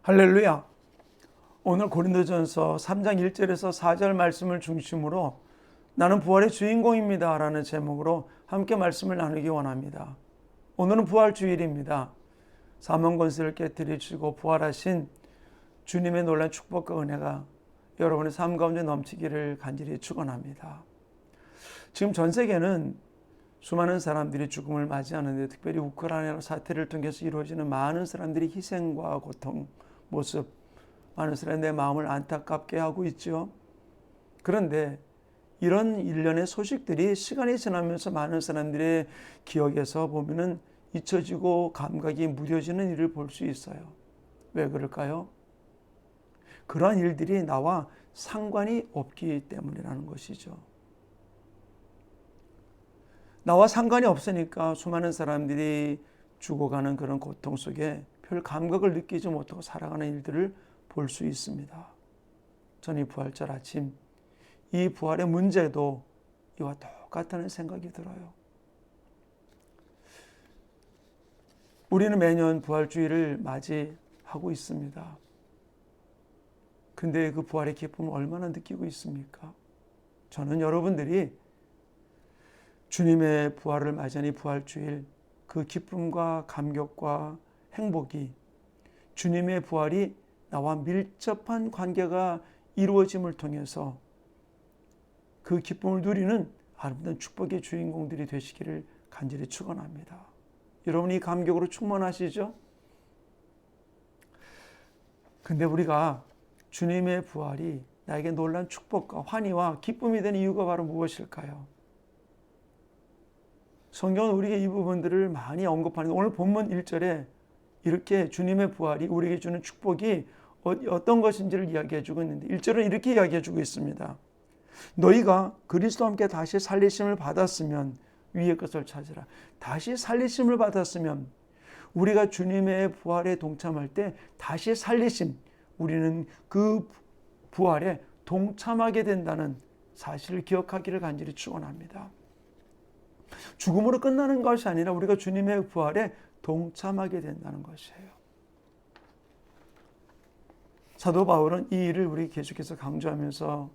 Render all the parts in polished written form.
할렐루야. 오늘 고린도전서 3장 1절에서 4절 말씀을 중심으로 나는 부활의 주인공입니다 라는 제목으로 함께 말씀을 나누기 원합니다. 오늘은 부활 주일입니다. 사망 권세를 깨뜨리시고 부활하신 주님의 놀라운 축복과 은혜가 여러분의 삶 가운데 넘치기를 간절히 축원합니다. 지금 전 세계는 수많은 사람들이 죽음을 맞이하는데, 특별히 우크라이나 사태를 통해서 이루어지는 많은 사람들이 희생과 고통 모습, 많은 사람들의 마음을 안타깝게 하고 있죠. 그런데 이런 일련의 소식들이 시간이 지나면서 많은 사람들의 기억에서 보면은 잊혀지고 감각이 무뎌지는 일을 볼 수 있어요. 왜 그럴까요? 그러한 일들이 나와 상관이 없기 때문이라는 것이죠. 나와 상관이 없으니까 수많은 사람들이 죽어가는 그런 고통 속에 별 감각을 느끼지 못하고 살아가는 일들을 볼 수 있습니다. 저는 이 부활절 아침 이 부활의 문제도 이와 똑같다는 생각이 들어요. 우리는 매년 부활주일을 맞이하고 있습니다. 근데 그 부활의 기쁨을 얼마나 느끼고 있습니까? 저는 여러분들이 주님의 부활을 맞이한 이 부활주일, 그 기쁨과 감격과 행복이, 주님의 부활이 나와 밀접한 관계가 이루어짐을 통해서 그 기쁨을 누리는 아름다운 축복의 주인공들이 되시기를 간절히 축원합니다. 여러분이 감격으로 충만하시죠? 근데 우리가 주님의 부활이 나에게 놀라운 축복과 환희와 기쁨이 되는 이유가 바로 무엇일까요? 성경은 우리에게 이 부분들을 많이 언급하는데, 오늘 본문 1절에 이렇게 주님의 부활이 우리에게 주는 축복이 어떤 것인지를 이야기해주고 있는데, 1절은 이렇게 이야기해주고 있습니다. 너희가 그리스도와 함께 다시 살리심을 받았으면 위의 것을 찾으라. 다시 살리심을 받았으면, 우리가 주님의 부활에 동참할 때 다시 살리심, 우리는 그 부활에 동참하게 된다는 사실을 기억하기를 간절히 축원합니다. 죽음으로 끝나는 것이 아니라 우리가 주님의 부활에 동참하게 된다는 것이에요. 사도 바울은 이 일을 우리 계속해서 강조하면서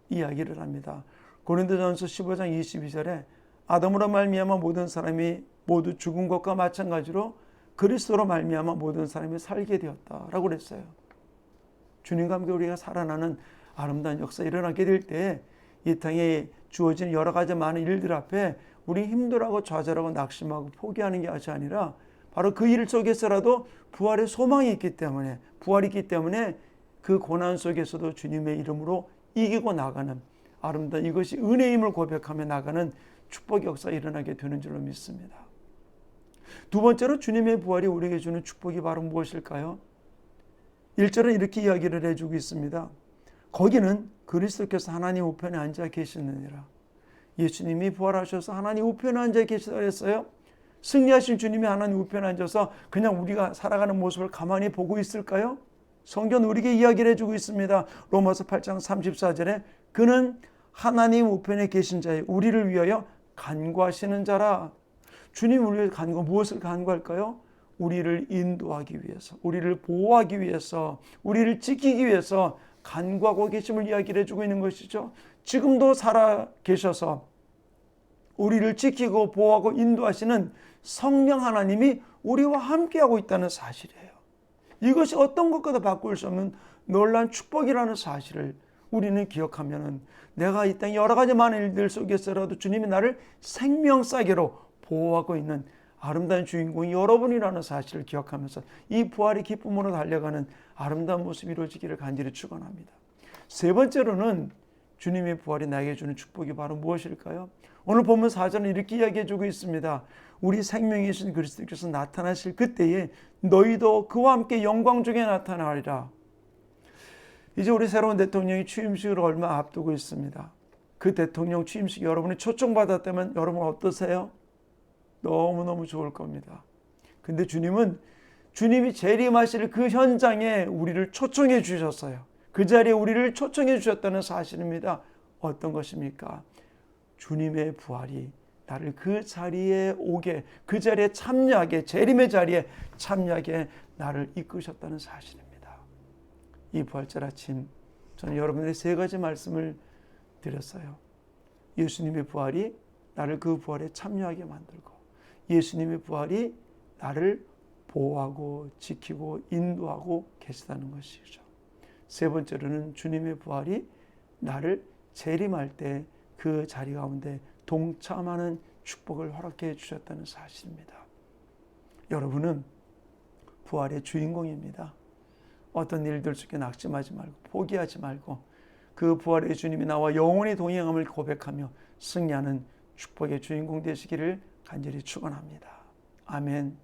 이야기를 합니다. 고린도전서 15장 22절에 아담으로 말미암아 모든 사람이 모두 죽은 것과 마찬가지로 그리스도로 말미암아 모든 사람이 살게 되었다라고 그랬어요. 주님과 함께 우리가 살아나는 아름다운 역사 일어나게 될 때 이 땅에 주어지는 여러 가지 많은 일들 앞에 우리 힘들어하고 좌절하고 낙심하고 포기하는 것이 아니라, 바로 그 일 속에서라도 부활의 소망이 있기 때문에, 부활이 있기 때문에 그 고난 속에서도 주님의 이름으로 이기고 나가는 아름다운, 이것이 은혜임을 고백하며 나가는 축복의 역사가 일어나게 되는 줄로 믿습니다. 두 번째로 주님의 부활이 우리에게 주는 축복이 바로 무엇일까요? 1절은 이렇게 이야기를 해주고 있습니다. 거기는 그리스도께서 하나님 우편에 앉아 계시느니라. 예수님이 부활하셔서 하나님 우편에 앉아 계시다 그랬어요. 승리하신 주님이 하나님 우편에 앉아서 그냥 우리가 살아가는 모습을 가만히 보고 있을까요? 성경은 우리에게 이야기를 해주고 있습니다. 로마서 8장 34절에 그는 하나님 우편에 계신 자의 우리를 위하여 간구하시는 자라. 주님 우리를 무엇을 간구할까요? 우리를 인도하기 위해서, 우리를 보호하기 위해서, 우리를 지키기 위해서 간구하고 계심을 이야기를 해주고 있는 것이죠. 지금도 살아 계셔서 우리를 지키고 보호하고 인도하시는 성령 하나님이 우리와 함께하고 있다는 사실이에요. 이것이 어떤 것과도 바꿀 수 없는 놀라운 축복이라는 사실을 우리는 기억하면, 내가 이 땅 여러 가지 많은 일들 속에서라도 주님이 나를 생명싸개로 보호하고 있는 아름다운 주인공이 여러분이라는 사실을 기억하면서 이 부활의 기쁨으로 달려가는 아름다운 모습이 이루어지기를 간절히 축원합니다. 세 번째로는 주님의 부활이 나에게 주는 축복이 바로 무엇일까요? 오늘 본문 4절은 이렇게 이야기해 주고 있습니다. 우리 생명이신 그리스도께서 나타나실 그때에 너희도 그와 함께 영광 중에 나타나리라. 이제 우리 새로운 대통령이 취임식을 얼마 앞두고 있습니다. 그 대통령 취임식 여러분이 초청받았다면 여러분 어떠세요? 너무너무 좋을 겁니다. 근데 주님이 재림하실 그 현장에 우리를 초청해 주셨어요. 그 자리에 우리를 초청해 주셨다는 사실입니다. 어떤 것입니까? 주님의 부활이 나를 그 자리에 오게, 그 자리에 참여하게, 재림의 자리에 참여하게 나를 이끄셨다는 사실입니다. 이 부활절 아침 저는 여러분들의 세 가지 말씀을 드렸어요. 예수님의 부활이 나를 그 부활에 참여하게 만들고, 예수님의 부활이 나를 보호하고 지키고 인도하고 계시다는 것이죠. 세 번째로는 주님의 부활이 나를 재림할 때 그 자리 가운데 동참하는 축복을 허락해 주셨다는 사실입니다. 여러분은 부활의 주인공입니다. 어떤 일들 속에 낙심하지 말고 포기하지 말고 그 부활의 주님이 나와 영원히 동행함을 고백하며 승리하는 축복의 주인공 되시기를 간절히 축원합니다. 아멘.